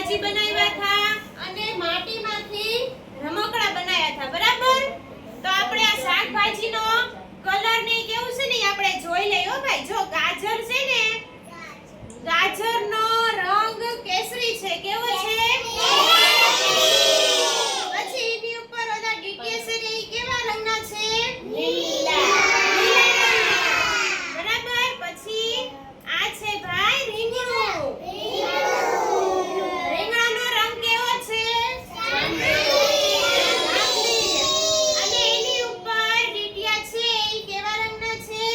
શાકભાજી બનાવ્યા હતા અને માટીમાંથી રમકડા બનાવ્યા હતા, બરાબર? તો આપણે આ શાકભાજીનો કલર ને કેવું છે ને આપણે જોઈ લઈએ હો ભાઈ. જો ગાજર છે ને, ગાજરનો રંગ કેસરી છે. કેવો છે? પછી એની ઉપર ઓલા ડીટીએસ છે ને એ કેવા રંગના છે? લીલા. બરાબર. પછી આ છે ભાઈ રીંગણું. રીંગણાનો રંગ કેવો છે? જાંબલી. અને એની ઉપર ડીટીયા છે એ કેવા રંગના છે?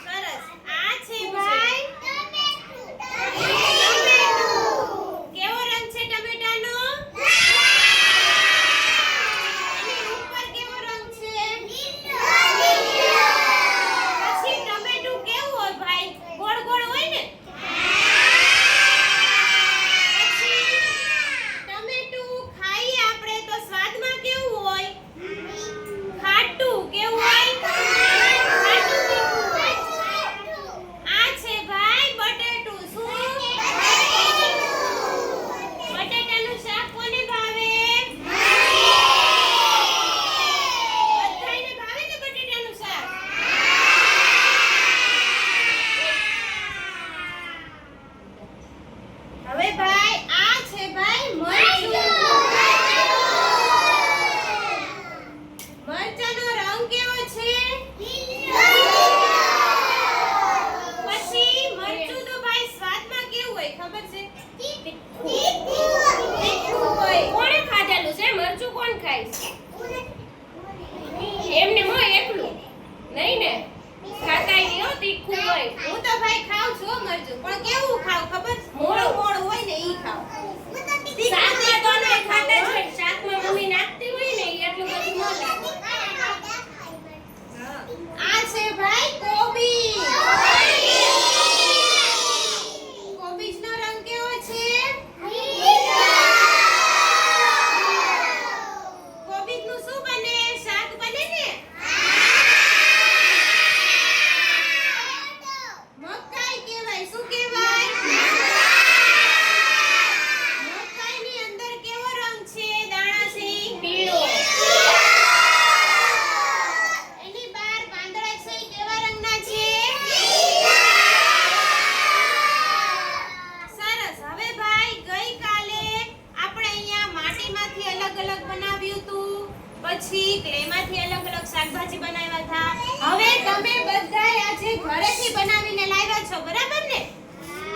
સરસ. આ છે ભાઈ ટમેટું. કેવો રંગ છે ટમેટાનો? એની ઉપર કેવો રંગ છે? પછી ટમેટું કેવું હોય ભાઈ? ગોળ ગોળ હોય ને? પછી ટમેટું ખાઈએ આપણે તો સ્વાદમાં કેવું હોય? ખાટું. કેવું હોય? ખાટું તીખું હોય. આ છે ભાઈ બટેટું. શું? બટેટાનું શાક કોને ભાવે? બધાયને ભાવે ને બટેટાનું શાક? હવે ભાઈ આ છે ભાઈ મરચું. મરચાનો રંગ કેવો છે? પછી મરચું તો ભાઈ સ્વાદમાં કેવું હોય ખબર છે? તીખું હોય. કોણે ખાધેલું છે મરચું? કોણ ખાય છે? એમને મોય એકલું નહીં ને, ખાતાય નહીં હો, તીખું હોય. હું તો ભાઈ ખાઉં છું હો મરચું, પણ કેવું ખાવ ખબર? મોળું મોળું હોય ને ઈ ખાવ. શાકમાં તો ન ખાતા જ હોય, શાકમાં મમ્મી નાખતી હોય ને ઈ એટલું બધું ન લાગે. આ છે ભાઈ કોબી. કોબીજનો રંગ કેવો છે? કોબીજનું શું બને? શાક બને ને? મકાઈ કહેવાય. શું કહેવાય? મકાઈની અંદર કેવો રંગ છે? દાણા છે? પીળો. એની બહાર પાંદડા છે એ કેવા રંગના છે? સરસ. હવે ભાઈ ગઈકાલે આપણે અહીંયા માટીમાંથી અલગ અલગ બનાવ્યું હતું, પછી ક્લેમાંથી અલગ અલગ શાકભાજી બનાવ્યા હતા. હવે તમે બધાય આજે ઘરેથી બનાવીને લાવ્યા છો, બરાબર?